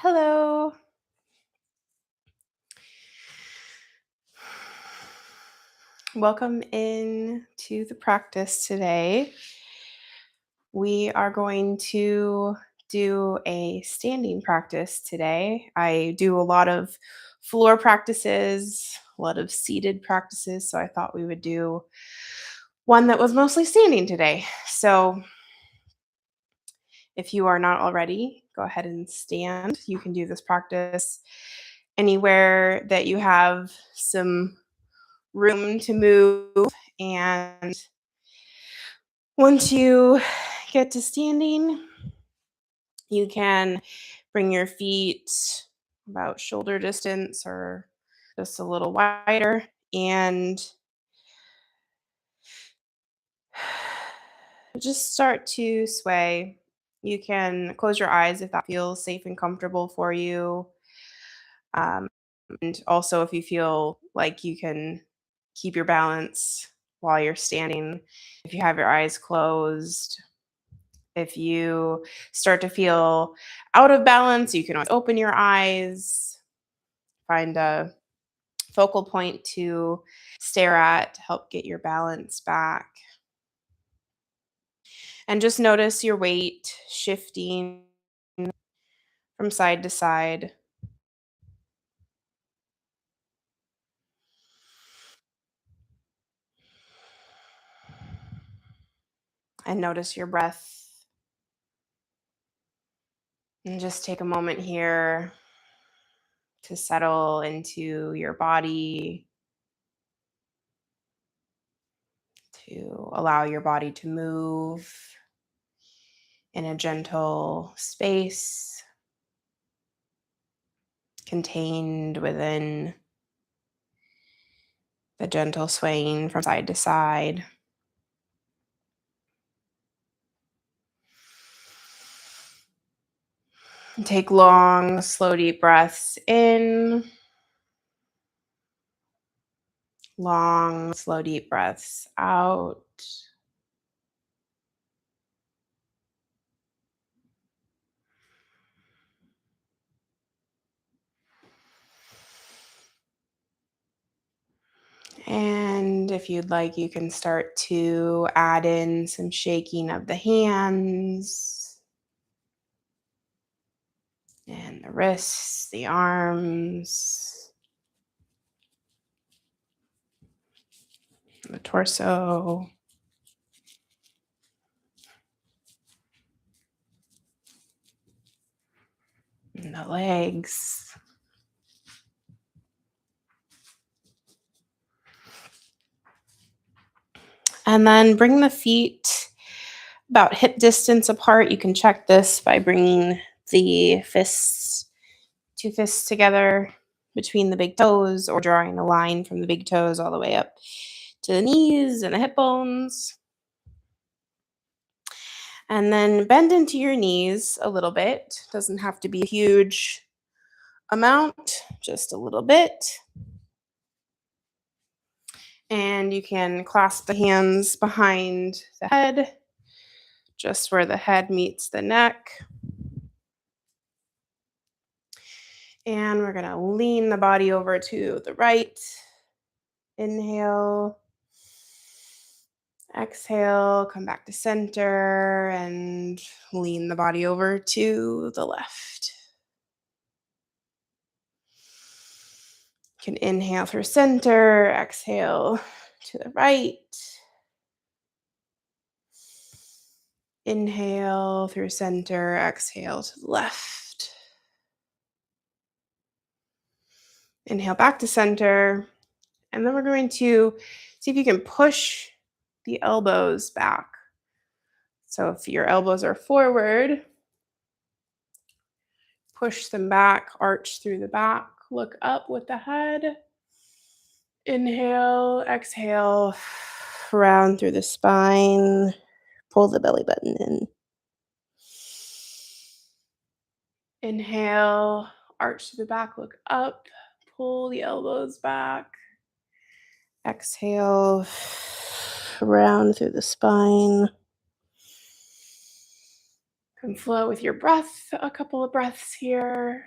Hello. Welcome in to the practice today. We are going to do a standing practice today. I do a lot of floor practices, a lot of seated practices, so I thought we would do one that was mostly standing today. So, if you are not already, go ahead and stand. You can do this practice anywhere that you have some room to move. And once you get to standing, you can bring your feet about shoulder distance or just a little wider and just start to sway. You can close your eyes if that feels safe and comfortable for you. Um, and also, if you feel like you can keep your balance while you're standing, if you have your eyes closed, if you start to feel out of balance, you can always open your eyes, find a focal point to stare at to help get your balance back. And just notice your weight shifting from side to side. And notice your breath. And just take a moment here to settle into your body, to allow your body to move in a gentle space contained within the gentle swaying from side to side. Take long, slow, deep breaths in, long, slow, deep breaths out. And if you'd like, you can start to add in some shaking of the hands and the wrists, the arms, the torso, and the legs. And then bring the feet about hip distance apart. You can check this by bringing the two fists together between the big toes or drawing a line from the big toes all the way up to the knees and the hip bones. And then bend into your knees a little bit. Doesn't have to be a huge amount, just a little bit. And you can clasp the hands behind the head, just where the head meets the neck. And we're going to lean the body over to the right. Inhale. Exhale, come back to center and lean the body over to the left. You can inhale through center, exhale to the right. Inhale through center, exhale to the left. Inhale back to center. And then we're going to see if you can push the elbows back. So if your elbows are forward, push them back, arch through the back, look up with the head. Inhale, exhale, round through the spine, pull the belly button in. Inhale, arch to the back, look up, pull the elbows back. Exhale, round through the spine. Can flow with your breath, a couple of breaths here.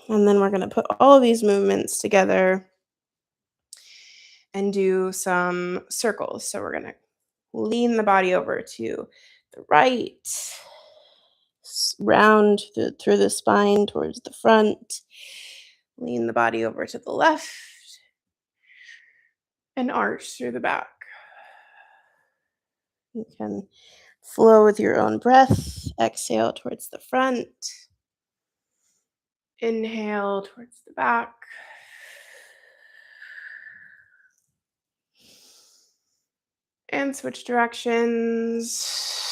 And then we're going to put all of these movements together and do some circles. So we're going to lean the body over to the right, round through the spine towards the front, lean the body over to the left, and arch through the back. You can flow with your own breath. Exhale towards the front. Inhale towards the back. And switch directions.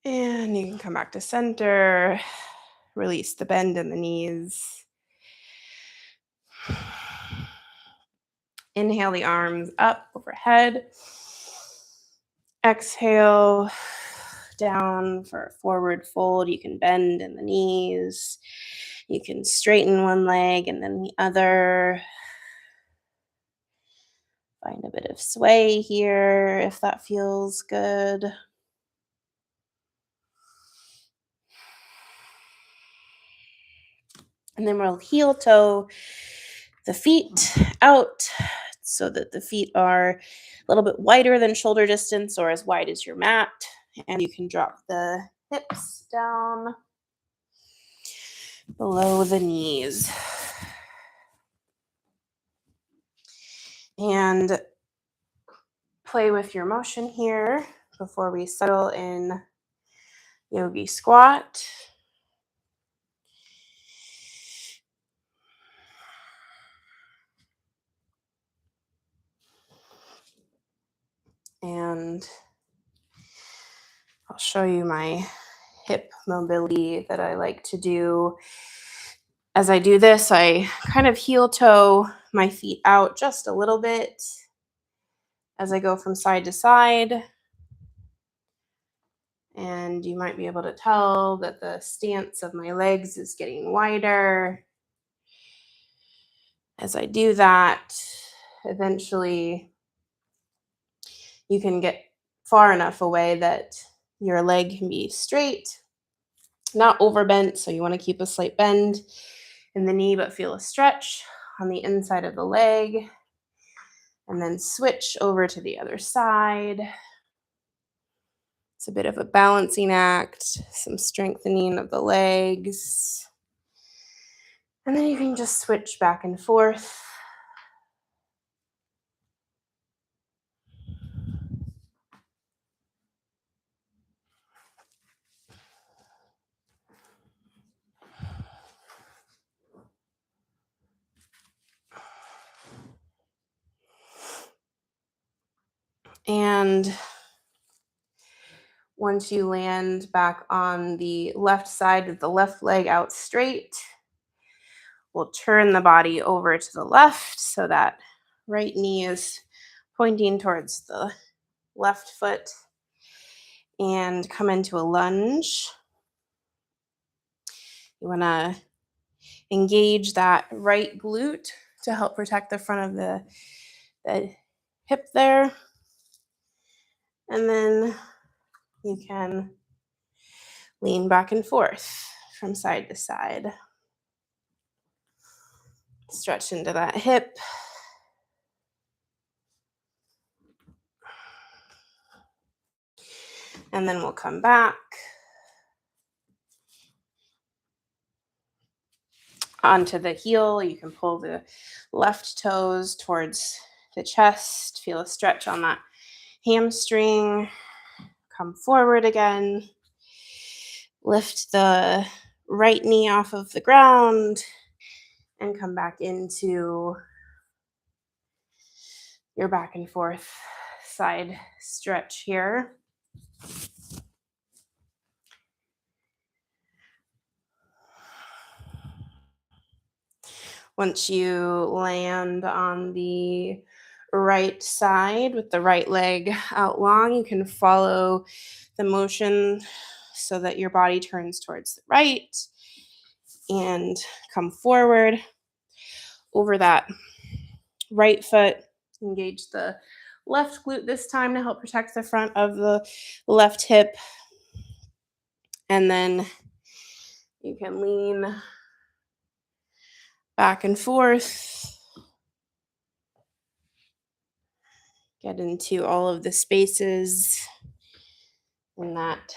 And you can come back to center. Release the bend in the knees. Inhale the arms up overhead. Exhale down for a forward fold. You can bend in the knees. You can straighten one leg and then the other. Find a bit of sway here if that feels good. And then we'll heel toe the feet out so that the feet are a little bit wider than shoulder distance or as wide as your mat. And you can drop the hips down below the knees. And play with your motion here before we settle in yogi squat. And I'll show you my hip mobility that I like to do. As I do this, I kind of heel toe my feet out just a little bit as I go from side to side. And you might be able to tell that the stance of my legs is getting wider. As I do that, eventually you can get far enough away that your leg can be straight, not overbent. So you want to keep a slight bend in the knee, but feel a stretch on the inside of the leg. And then switch over to the other side. It's a bit of a balancing act, some strengthening of the legs. And then you can just switch back and forth. And once you land back on the left side with the left leg out straight, we'll turn the body over to the left so that right knee is pointing towards the left foot and come into a lunge. You want to engage that right glute to help protect the front of the hip there. And then you can lean back and forth from side to side. Stretch into that hip. And then we'll come back onto the heel. You can pull the left toes towards the chest. Feel a stretch on that hamstring. Come forward again. Lift the right knee off of the ground and come back into your back and forth side stretch here. Once you land on the right side with the right leg out long, you can follow the motion so that your body turns towards the right and come forward over that right foot. Engage the left glute this time to help protect the front of the left hip. And then you can lean back and forth, get into all of the spaces in that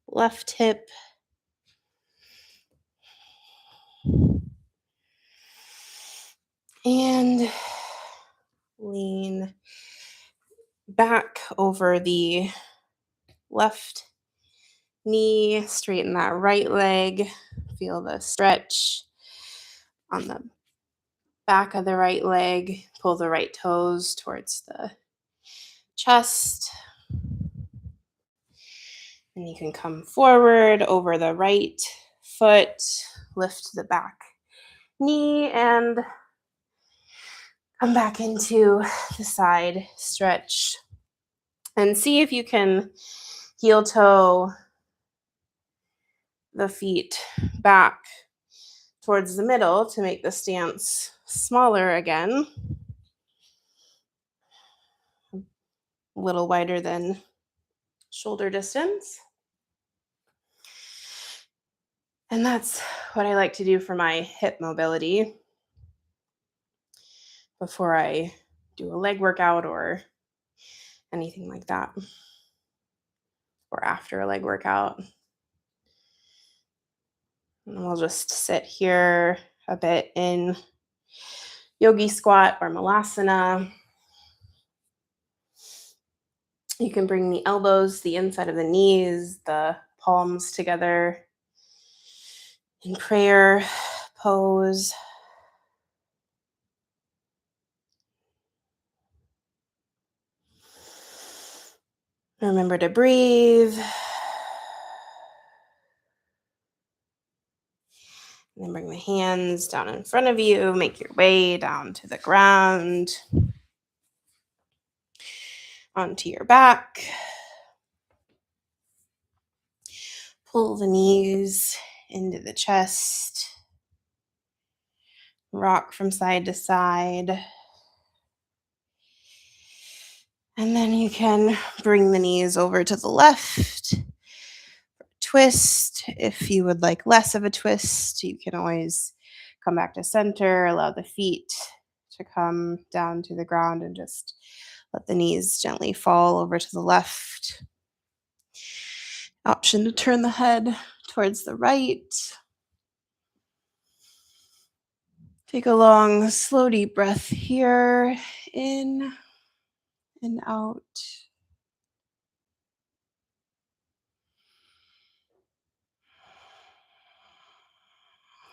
left hip. And lean back over the left knee, straighten that right leg. Feel the stretch on the back of the right leg. Pull the right toes towards the chest. And you can come forward over the right foot, lift the back knee, and come back into the side stretch. And see if you can heel toe the feet back towards the middle to make the stance smaller again. A little wider than shoulder distance. And that's what I like to do for my hip mobility before I do a leg workout or anything like that, or after a leg workout. And we'll just sit here a bit in yogi squat or malasana. You can bring the elbows, the inside of the knees, the palms together in prayer pose. Remember to breathe. And then bring the hands down in front of you. Make your way down to the ground, onto your back. Pull the knees into the chest. Rock from side to side. And then you can bring the knees over to the left. Twist. If you would like less of a twist, you can always come back to center, allow the feet to come down to the ground and just let the knees gently fall over to the left. Option to turn the head towards the right. Take a long, slow, deep breath here. In and out.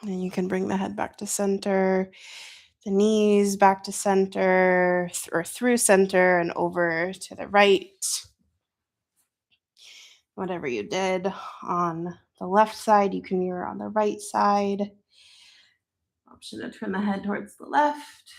And you can bring the head back to center, the knees back to center, or through center and over to the right. Whatever you did on the left side, you can mirror on the right side. Option to turn the head towards the left.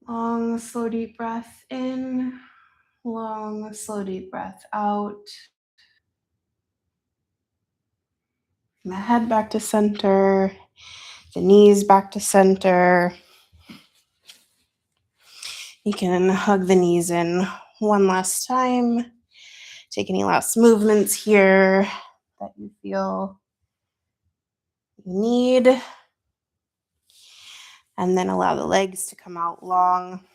Long, slow, deep breath in. Long, slow, deep breath out. And the head back to center. The knees back to center. You can hug the knees in one last time. Take any last movements here that you feel you need. And then allow the legs to come out long.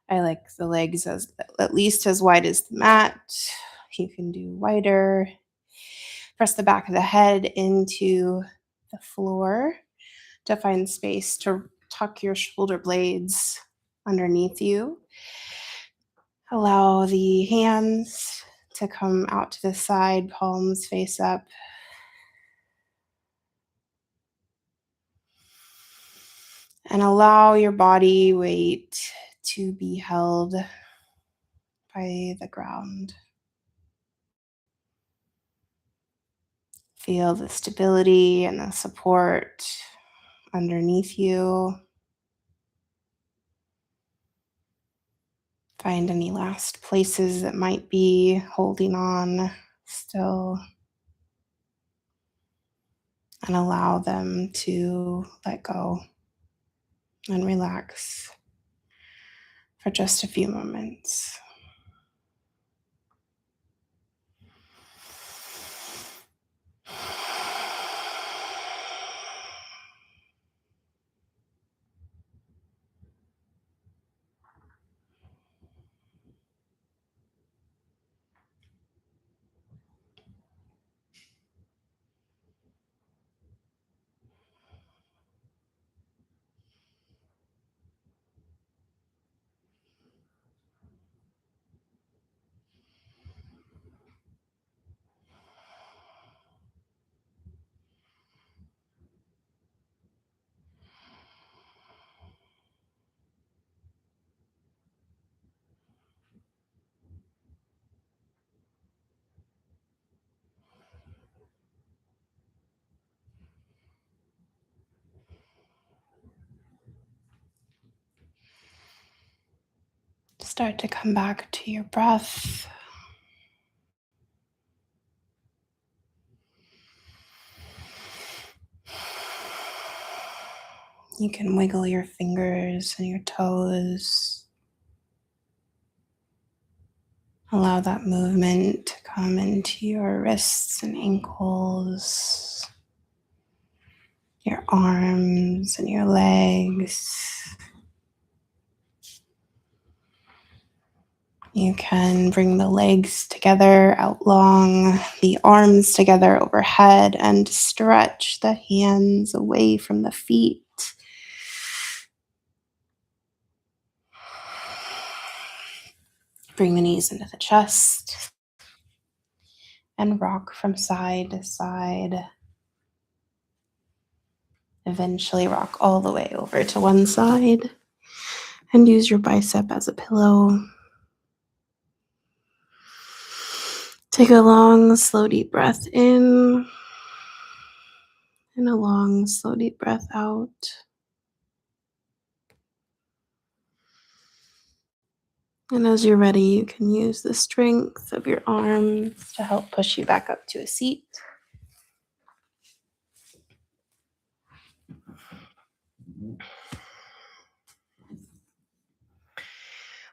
I like the legs as at least as wide as the mat. You can do wider. Press the back of the head into the floor to find space to tuck your shoulder blades underneath you. Allow the hands to come out to the side, palms face up. And allow your body weight to be held by the ground. Feel the stability and the support underneath you. Find any last places that might be holding on still, and allow them to let go and relax for just a few moments. Start to come back to your breath. You can wiggle your fingers and your toes. Allow that movement to come into your wrists and ankles, your arms and your legs. You can bring the legs together out long, the arms together overhead, and stretch the hands away from the feet. Bring the knees into the chest and rock from side to side. Eventually rock all the way over to one side and use your bicep as a pillow. Take a long, slow, deep breath in and a long, slow, deep breath out. And as you're ready, you can use the strength of your arms to help push you back up to a seat.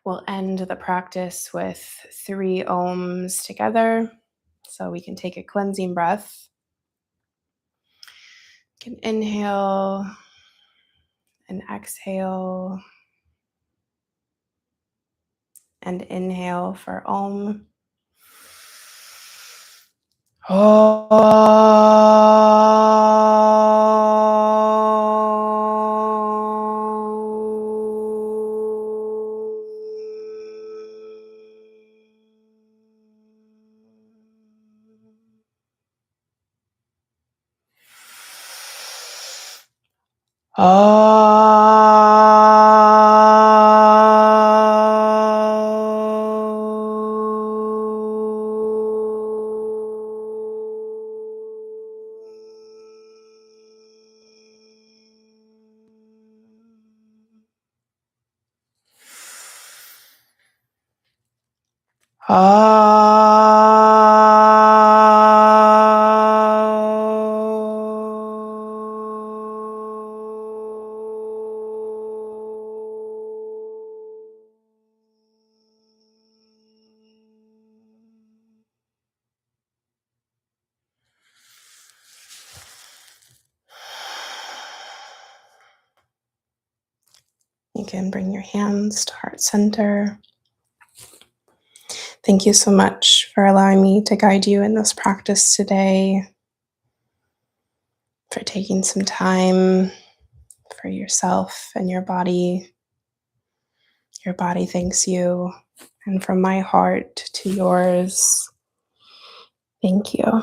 We'll end the practice with 3 ohms together. So we can take a cleansing breath. You can inhale and exhale. And inhale for Om. You can bring your hands to heart center. Thank you so much for allowing me to guide you in this practice today, for taking some time for yourself and your body. Your body thanks you. And from my heart to yours, thank you.